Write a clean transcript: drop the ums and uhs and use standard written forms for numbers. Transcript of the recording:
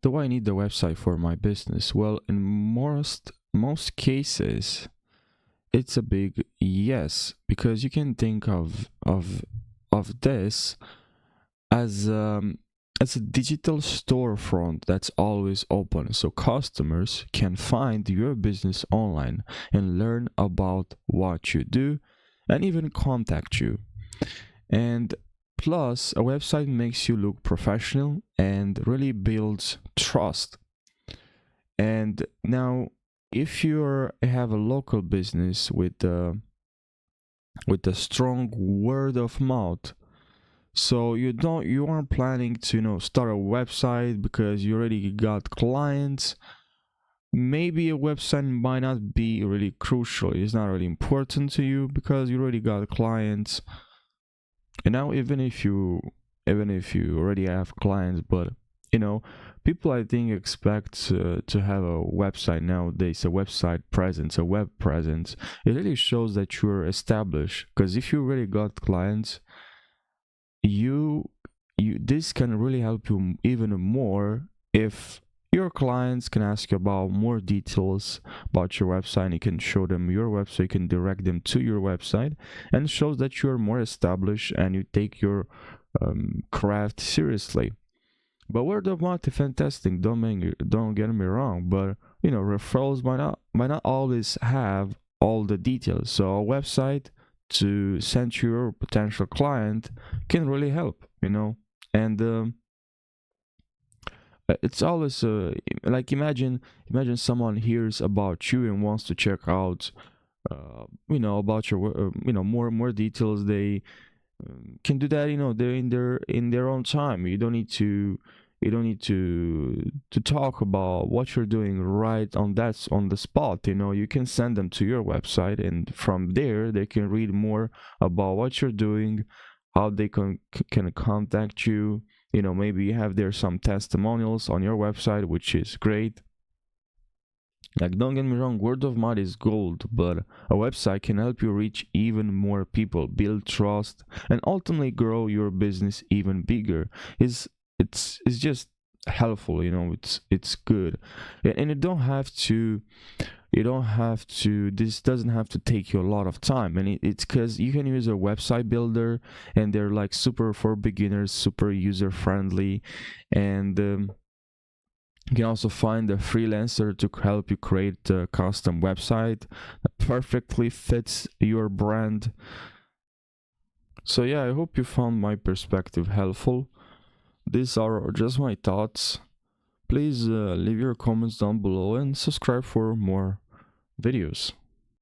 do I need the website for my business? Well, in most cases, it's a big yes, because you can think of this as as a digital storefront that's always open, so customers can find your business online and learn about what you do and even contact you. And plus, a website makes you look professional and really builds trust. And now, if you have a local business with a strong word of mouth, so you aren't planning to start a website because you already got clients. Maybe a website might not be really crucial. It's not really important to you because you already got clients. And now even if you already have clients, but you know people, I think, expect to have a website nowadays, a website presence, a web presence. It really shows that you're established, because if you already got clients, you this can really help you even more if your clients can ask you about more details about your website. You can show them your website, you can direct them to your website, and it shows that you're more established and you take your craft seriously. But word of mouth is fantastic, don't get me wrong, but referrals might not always have all the details. So a website to send to your potential client can really help, and it's always like, imagine someone hears about you and wants to check out about your more details. They can do that, they're in their own time. You don't need to talk about what you're doing right on the spot. You can send them to your website, and from there they can read more about what you're doing, how they can contact you. Maybe you have there some testimonials on your website, which is great. Like, don't get me wrong, word of mouth is gold, but a website can help you reach even more people, build trust, and ultimately grow your business even bigger. It's just helpful. It's good. And this doesn't have to take you a lot of time, and it's because you can use a website builder, and they're like super for beginners, super user friendly. And you can also find a freelancer to help you create a custom website that perfectly fits your brand. So yeah, I hope you found my perspective helpful. These are just my thoughts. Please leave your comments down below and subscribe for more videos.